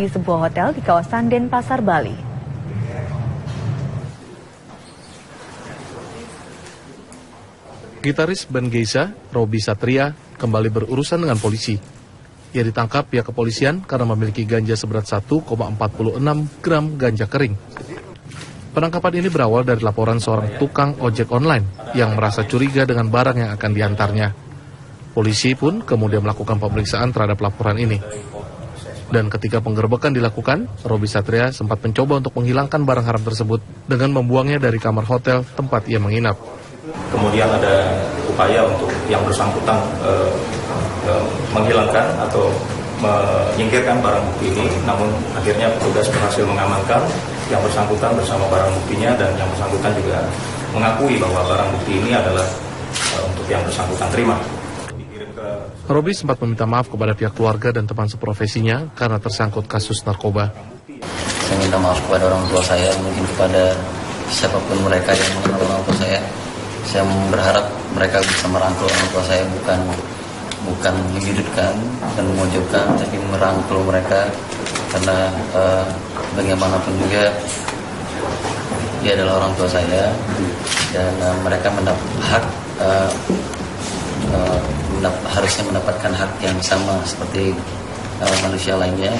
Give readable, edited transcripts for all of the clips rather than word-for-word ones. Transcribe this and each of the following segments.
di sebuah hotel di kawasan Denpasar, Bali. Gitaris band Geisha, Robby Satria, kembali berurusan dengan polisi. Ia ditangkap pihak kepolisian karena memiliki ganja seberat 1,46 gram ganja kering. Penangkapan ini berawal dari laporan seorang tukang ojek online yang merasa curiga dengan barang yang akan diantarnya. Polisi pun kemudian melakukan pemeriksaan terhadap laporan ini. Dan ketika penggerbekan dilakukan, Robby Satria sempat mencoba untuk menghilangkan barang haram tersebut dengan membuangnya dari kamar hotel tempat ia menginap. Kemudian ada upaya untuk yang bersangkutan menghilangkan atau menyingkirkan barang bukti ini, namun akhirnya petugas berhasil mengamankan yang bersangkutan bersama barang buktinya, dan yang bersangkutan juga mengakui bahwa barang bukti ini adalah untuk yang bersangkutan terima. Robby sempat meminta maaf kepada pihak keluarga dan teman seprofesinya karena tersangkut kasus narkoba. Saya minta maaf kepada orang tua saya, mungkin kepada siapapun mereka yang mengenal orang tua saya. Saya berharap mereka bisa merangkul orang tua saya, bukan menyudutkan dan memojokkan, tapi merangkul mereka, karena bagaimanapun juga dia adalah orang tua saya, dan mereka harusnya mendapatkan hak yang sama seperti manusia lainnya.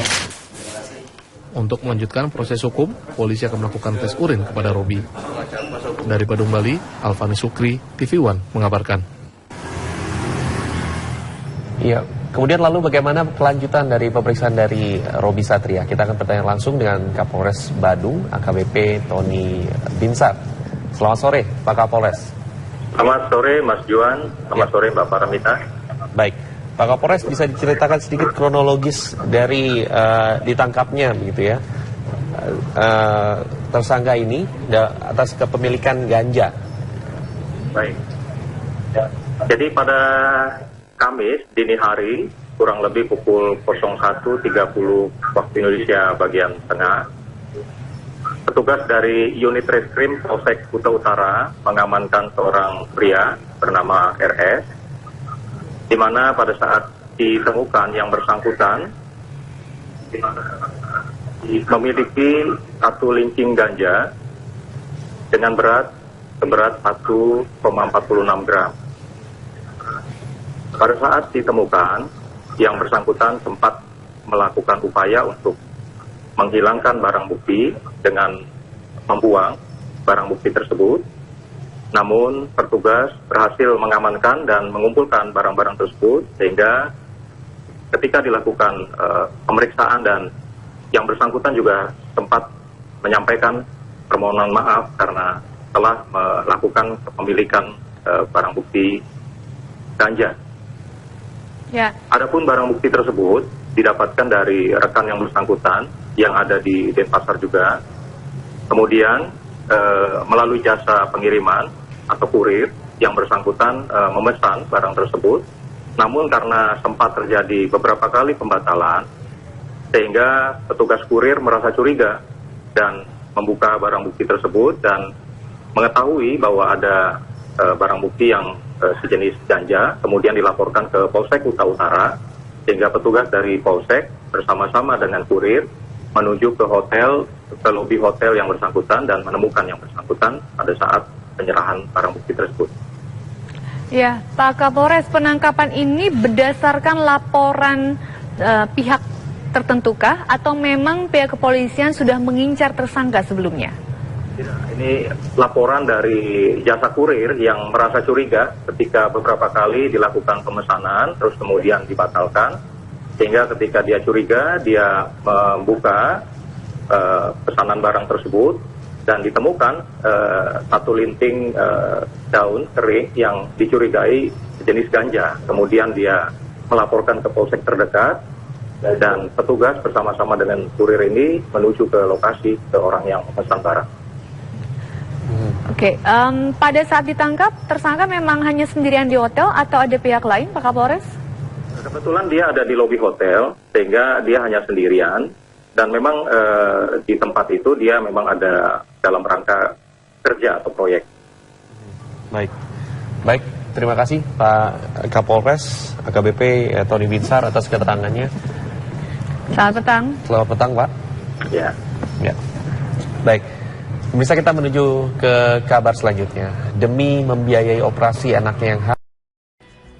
Untuk melanjutkan proses hukum, polisi akan melakukan tes urin kepada Robby. Dari Badung, Bali, Alfani Sukri, TV One mengabarkan. Iya, kemudian lalu bagaimana kelanjutan dari pemeriksaan dari Robby Satria? Kita akan bertanya langsung dengan Kapolres Badung, AKBP Tony Binsar. Selamat sore, Pak Kapolres. Selamat sore, Mas Juan. Selamat sore, Mbak Paramita. Baik, Pak Kapolres, bisa diceritakan sedikit kronologis dari ditangkapnya begitu ya tersangka ini atas kepemilikan ganja. Baik. Ya. Jadi pada Kamis dini hari kurang lebih pukul 01.30 waktu Indonesia bagian tengah, petugas dari unit reskrim Polsek Kuta Utara mengamankan seorang pria bernama RS, di mana pada saat ditemukan yang bersangkutan memiliki satu lincing ganja dengan seberat 1,46 gram. Pada saat ditemukan, yang bersangkutan sempat melakukan upaya untuk menghilangkan barang bukti dengan membuang barang bukti tersebut. Namun petugas berhasil mengamankan dan mengumpulkan barang-barang tersebut, sehingga ketika dilakukan pemeriksaan dan yang bersangkutan juga sempat menyampaikan permohonan maaf karena telah melakukan kepemilikan barang bukti ganja. Ya. Adapun barang bukti tersebut didapatkan dari rekan yang bersangkutan yang ada di Denpasar juga. Kemudian melalui jasa pengiriman atau kurir, yang bersangkutan memesan barang tersebut. Namun karena sempat terjadi beberapa kali pembatalan, sehingga petugas kurir merasa curiga dan membuka barang bukti tersebut dan mengetahui bahwa ada barang bukti yang sejenis ganja, kemudian dilaporkan ke Polsek Kuta Utara, sehingga petugas dari Polsek bersama-sama dengan kurir menuju ke lobi hotel yang bersangkutan dan menemukan yang bersangkutan pada saat penyerahan barang bukti tersebut. Ya, Pak Kapolres, penangkapan ini berdasarkan laporan pihak tertentukah atau memang pihak kepolisian sudah mengincar tersangka sebelumnya? Ini laporan dari jasa kurir yang merasa curiga ketika beberapa kali dilakukan pemesanan terus kemudian dibatalkan, sehingga ketika dia curiga dia membuka pesanan barang tersebut dan ditemukan satu linting daun kering yang dicurigai jenis ganja. Kemudian dia melaporkan ke polsek terdekat dan petugas bersama-sama dengan kurir ini menuju ke lokasi ke orang yang memesan barang. Oke, pada saat ditangkap, tersangka memang hanya sendirian di hotel atau ada pihak lain, Pak Kapolres? Kebetulan dia ada di lobi hotel, sehingga dia hanya sendirian. Dan memang di tempat itu dia memang ada dalam rangka kerja atau proyek. Baik, terima kasih Pak Kapolres AKBP Tony Binsar atas keterangannya. Selamat petang. Selamat petang, Pak. Ya. Ya. Baik. Bisa kita menuju ke kabar selanjutnya. Demi membiayai operasi anaknya yang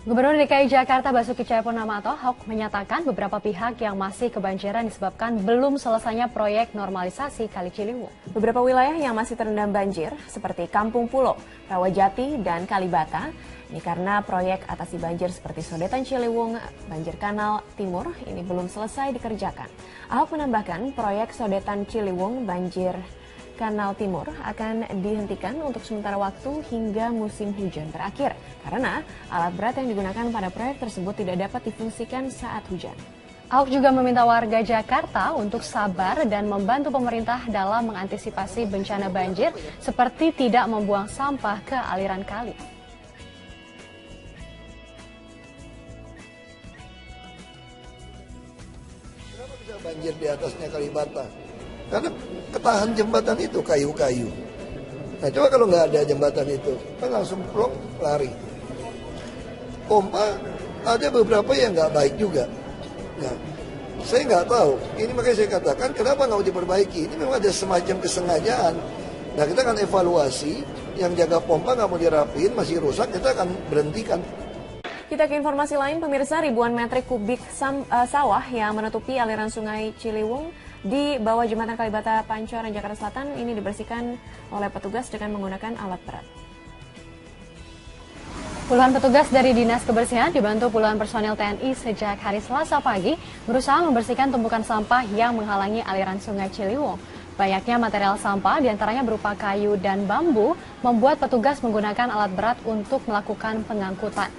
Gubernur DKI Jakarta Basuki Cahayapurnama atau Ahok menyatakan beberapa pihak yang masih kebanjiran disebabkan belum selesainya proyek normalisasi Kali Ciliwung. Beberapa wilayah yang masih terendam banjir seperti Kampung Pulo, Rawajati, dan Kalibata. Ini karena proyek atasi banjir seperti Sodetan Ciliwung, Banjir Kanal Timur ini belum selesai dikerjakan. Ahok menambahkan proyek Sodetan Ciliwung, Banjir Kanal Timur akan dihentikan untuk sementara waktu hingga musim hujan berakhir karena alat berat yang digunakan pada proyek tersebut tidak dapat difungsikan saat hujan. Ahok juga meminta warga Jakarta untuk sabar dan membantu pemerintah dalam mengantisipasi bencana banjir seperti tidak membuang sampah ke aliran kali. Kenapa bisa banjir di atasnya Kalibata? Karena ketahan jembatan itu kayu-kayu. Nah coba kalau nggak ada jembatan itu, kan langsung plong lari. Pompa ada beberapa yang nggak baik juga. Nah, saya nggak tahu. Ini makanya saya katakan kenapa nggak diperbaiki. Ini memang ada semacam kesengajaan. Nah kita akan evaluasi, yang jaga pompa nggak mau dirapiin, masih rusak, kita akan berhentikan. Kita ke informasi lain, pemirsa, ribuan metrik kubik sawah yang menutupi aliran sungai Ciliwung di bawah jembatan Kalibata Pancoran, Jakarta Selatan ini dibersihkan oleh petugas dengan menggunakan alat berat. Puluhan petugas dari Dinas Kebersihan dibantu puluhan personil TNI sejak hari Selasa pagi berusaha membersihkan tumpukan sampah yang menghalangi aliran sungai Ciliwung. Banyaknya material sampah, diantaranya berupa kayu dan bambu, membuat petugas menggunakan alat berat untuk melakukan pengangkutan.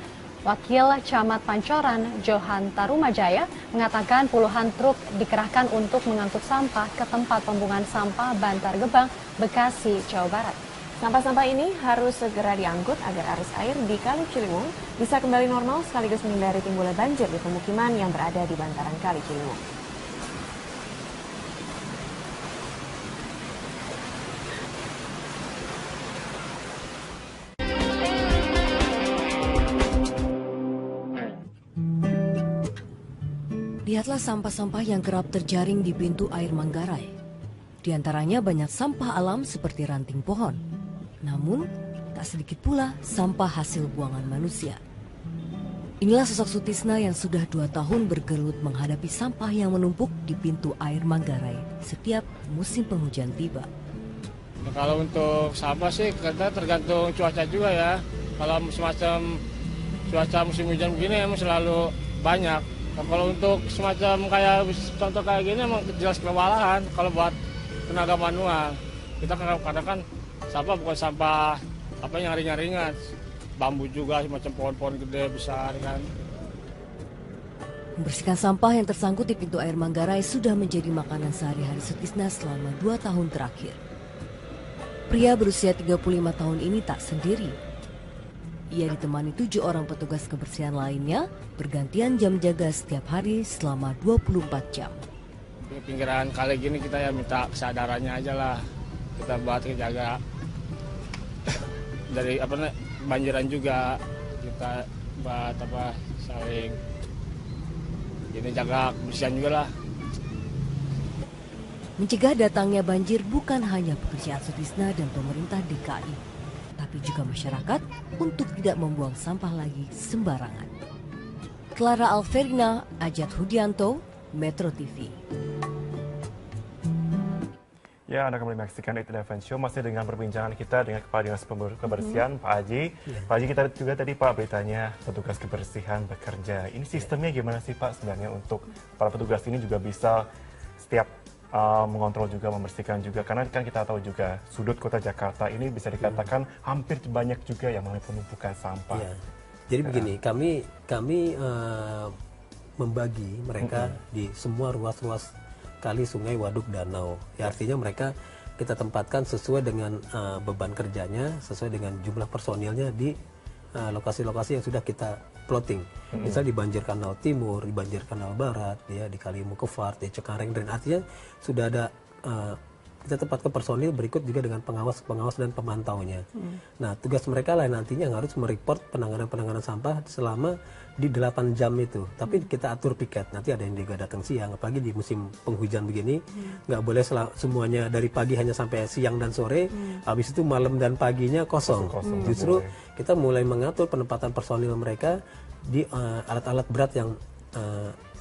Wakil Camat Pancoran, Johan Tarumajaya, mengatakan puluhan truk dikerahkan untuk mengangkut sampah ke tempat pembuangan sampah Bantar Gebang, Bekasi, Jawa Barat. Sampah-sampah ini harus segera diangkut agar arus air di Kali Ciliwung bisa kembali normal sekaligus menghindari timbulnya banjir di pemukiman yang berada di bantaran Kali Ciliwung. Lihatlah sampah-sampah yang kerap terjaring di pintu air Manggarai. Di antaranya banyak sampah alam seperti ranting pohon. Namun, tak sedikit pula sampah hasil buangan manusia. Inilah sosok Sutisna yang sudah 2 tahun bergelut menghadapi sampah yang menumpuk di pintu air Manggarai setiap musim penghujan tiba. Nah, kalau untuk sampah sih kita tergantung cuaca juga ya. Kalau semacam cuaca musim hujan begini emang selalu banyak. Nah, kalau untuk semacam kayak contoh kayak gini emang jelas kewalahan kalau buat tenaga manual. Kita kadang-kadang kan sampah bukan sampah apa yang ringan-ringan. Bambu juga semacam pohon-pohon gede besar kan. Membersihkan sampah yang tersangkut di pintu air Manggarai sudah menjadi makanan sehari-hari Sutisna selama 2 tahun terakhir. Pria berusia 35 tahun ini tak sendiri. Ia ditemani 7 orang petugas kebersihan lainnya, bergantian jam jaga setiap hari selama 24 jam. Di pinggiran kali gini kita ya minta kesadarannya aja lah. Kita buat jaga dari banjiran juga. Kita buat saling ini jaga kebersihan juga lah. Mencegah datangnya banjir bukan hanya pekerjaan Sutisna dan pemerintah DKI, tapi juga masyarakat untuk tidak membuang sampah lagi sembarangan. Clara Alverina, Ajat Hudianto, Metro TV. Ya, Anda kembali menyaksikan It Eleven Show, masih dengan perbincangan kita dengan Kepala Dinas Kebersihan, Pak Haji. Pak Haji, kita juga tadi Pak beritanya petugas kebersihan bekerja. Ini sistemnya gimana sih Pak sebenarnya untuk para petugas ini juga bisa setiap mengontrol juga, membersihkan juga, karena kan kita tahu juga sudut kota Jakarta ini bisa dikatakan hampir banyak juga yang mengalami penumpukan sampah. Ya. Jadi begini, kami membagi mereka di semua ruas-ruas kali, sungai, waduk, danau. Ya, artinya mereka kita tempatkan sesuai dengan beban kerjanya, sesuai dengan jumlah personilnya di lokasi-lokasi yang sudah kita plotting. Misalnya di Banjir Kanal Timur, di Banjir Kanal Barat, ya, di Kali Mukefart, di Cengkareng, dan artinya sudah ada kita tempatkan personil berikut juga dengan pengawas dan pemantaunya. Nah, tugas mereka lah nantinya yang harus mereport penanganan sampah selama di 8 jam itu. Tapi kita atur piket, nanti ada yang juga datang siang, apalagi di musim penghujan begini, nggak boleh semuanya dari pagi hanya sampai siang dan sore, habis itu malam dan paginya kosong. Justru kita mulai mengatur penempatan personil mereka di alat-alat berat yang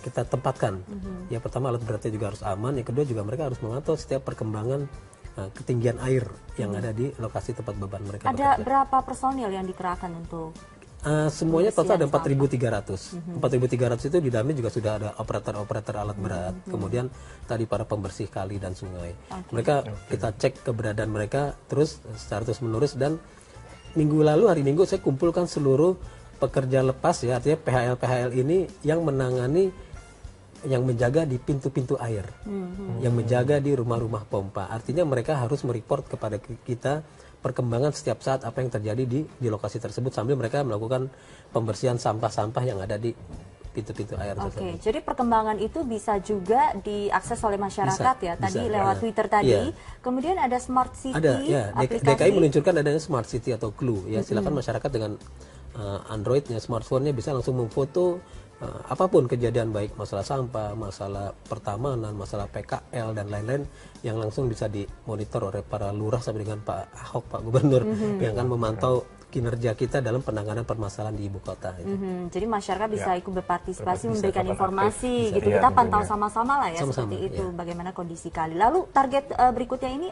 kita tempatkan. Yang pertama alat beratnya juga harus aman, yang kedua juga mereka harus mengatur setiap perkembangan ketinggian air yang ada di lokasi tempat beban mereka. Ada berapa personil yang dikerahkan untuk semuanya total ada 4.300. 4.300 itu di dalamnya juga sudah ada operator alat berat. Kemudian tadi para pembersih kali dan sungai. Mereka kita cek keberadaan mereka terus secara terus menerus, dan hari Minggu saya kumpulkan seluruh pekerja lepas ya, artinya PHL ini yang menangani, yang menjaga di pintu-pintu air, yang menjaga di rumah-rumah pompa. Artinya mereka harus mereport kepada kita perkembangan setiap saat apa yang terjadi di lokasi tersebut, sambil mereka melakukan pembersihan sampah-sampah yang ada di pintu-pintu air tersebut. Jadi perkembangan itu bisa juga diakses oleh masyarakat tadi lewat Twitter tadi. Kemudian ada Smart City. Ada ya, DKI meluncurkan adanya Smart City atau Clue ya. Silakan masyarakat dengan Androidnya, smartphone-nya bisa langsung memfoto apapun kejadian, baik masalah sampah, masalah pertamanan, masalah PKL dan lain-lain, yang langsung bisa dimonitor oleh para lurah sampai dengan Pak Ahok, Pak Gubernur yang akan memantau kinerja kita dalam penanganan permasalahan di ibu kota. Jadi masyarakat bisa ikut berpartisipasi, memberikan informasi, gitu. Kita pantau sama-sama lah ya, seperti itu bagaimana kondisi kali. Lalu target berikutnya ini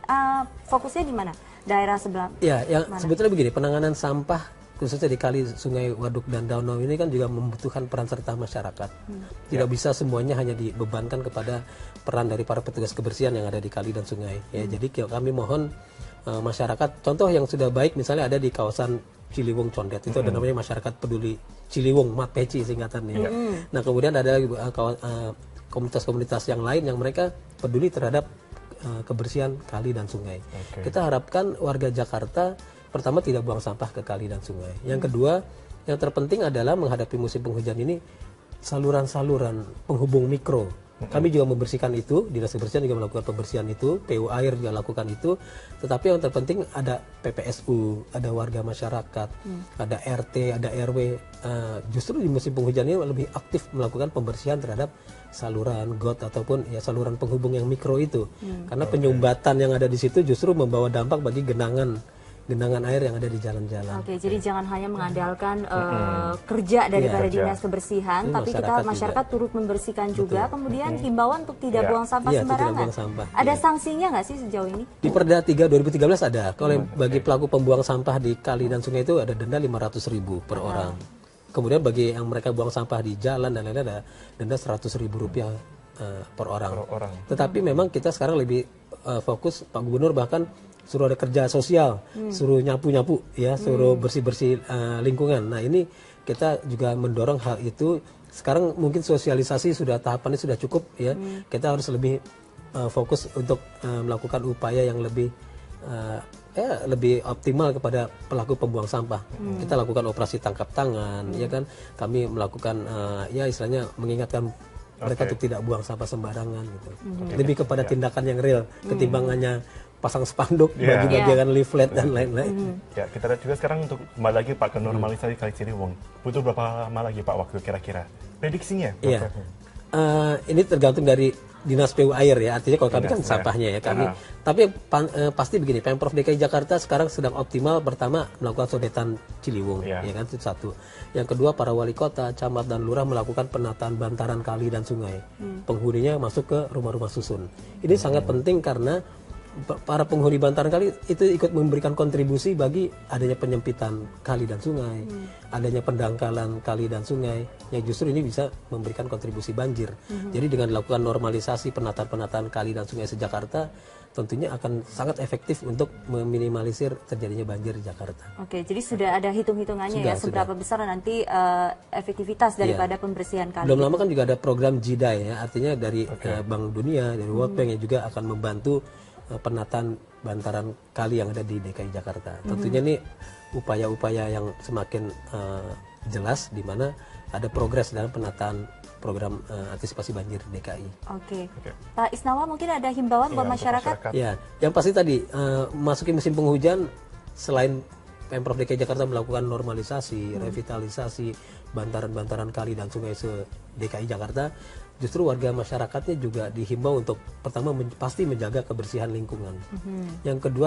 fokusnya di mana? Daerah sebelah? Ya, yang sebetulnya begini, penanganan sampah khususnya di kali, sungai, waduk dan danau ini kan juga membutuhkan peran serta masyarakat. Tidak bisa semuanya hanya dibebankan kepada peran dari para petugas kebersihan yang ada di kali dan sungai. Ya, jadi kami mohon masyarakat, contoh yang sudah baik misalnya ada di kawasan Ciliwung Condet, itu ada namanya Masyarakat Peduli Ciliwung, MAPECI singkatannya. Nah, kemudian ada komunitas-komunitas yang lain yang mereka peduli terhadap kebersihan kali dan sungai. Kita harapkan warga Jakarta pertama tidak buang sampah ke kali dan sungai. Yang kedua, yang terpenting adalah menghadapi musim penghujan ini, saluran-saluran penghubung mikro. Kami juga membersihkan itu, Dinas Kebersihan juga melakukan pembersihan itu, PU Air juga lakukan itu. Tetapi yang terpenting ada PPSU, ada warga masyarakat, ada RT, ada RW. Justru di musim penghujan ini lebih aktif melakukan pembersihan terhadap saluran got ataupun ya saluran penghubung yang mikro itu. Karena penyumbatan yang ada di situ justru membawa dampak bagi genangan air yang ada di jalan-jalan. Jadi jangan hanya mengandalkan kerja daripada Dinas Kebersihan, tapi masyarakat turut membersihkan juga. Kemudian himbauan untuk tidak buang sampah sembarangan. Ada sanksinya nggak sih sejauh ini? Di Perda 3 2013 ada. Kalau bagi pelaku pembuang sampah di kali dan sungai itu ada denda 500.000 per orang. Kemudian bagi yang mereka buang sampah di jalan dan lain-lain ada denda 100.000 rupiah per orang. Tetapi memang kita sekarang lebih fokus, Pak Gubernur bahkan suruh ada kerja sosial, suruh nyapu-nyapu, ya, suruh bersih-bersih lingkungan. Nah, ini kita juga mendorong hal itu. Sekarang mungkin sosialisasi tahapannya sudah cukup, ya. Kita harus lebih fokus untuk melakukan upaya yang lebih lebih optimal kepada pelaku pembuang sampah. Kita lakukan operasi tangkap tangan, ya kan. Kami melakukan istilahnya mengingatkan mereka untuk tidak buang sampah sembarangan gitu. Lebih kepada tindakan yang real ketimbang hanya pasang spanduk, bagi-bagian leaflet dan lain-lain. Ya, kita lihat juga sekarang untuk kembali lagi Pak ke normalisasi Kali Ciliwung. Butuh berapa lama lagi Pak waktu kira-kira? Prediksinya? Iya. Ini tergantung dari Dinas PU Air ya, artinya kalau kami kan sampahnya ya kami. Tapi pasti begini, Pemprov DKI Jakarta sekarang sedang optimal pertama melakukan sodetan Ciliwung, ya kan, itu satu. Yang kedua, para wali kota, camat dan lurah melakukan penataan bantaran kali dan sungai. Penghuninya masuk ke rumah-rumah susun. Ini sangat penting karena para penghuni bantaran kali itu ikut memberikan kontribusi bagi adanya penyempitan kali dan sungai, adanya pendangkalan kali dan sungai, yang justru ini bisa memberikan kontribusi banjir. Jadi dengan dilakukan normalisasi penataan kali dan sungai se-Jakarta, tentunya akan sangat efektif untuk meminimalisir terjadinya banjir di Jakarta. Jadi sudah ada hitung-hitungannya seberapa besar nanti efektivitas daripada pembersihan kali. Belum lama kan juga ada program JIDAI ya, artinya dari Bank Dunia, dari World Bank yang juga akan membantu penataan bantaran kali yang ada di DKI Jakarta. Tentunya ini upaya-upaya yang semakin jelas, di mana ada progres dalam penataan program antisipasi banjir DKI. Oke. Pak Isnawa mungkin ada himbauan buat masyarakat? Ya, yang pasti tadi masuki musim penghujan, selain Pemprov DKI Jakarta melakukan normalisasi, revitalisasi bantaran-bantaran kali dan sungai se-DKI Jakarta, justru warga masyarakatnya juga dihimbau untuk pertama pasti menjaga kebersihan lingkungan. Yang kedua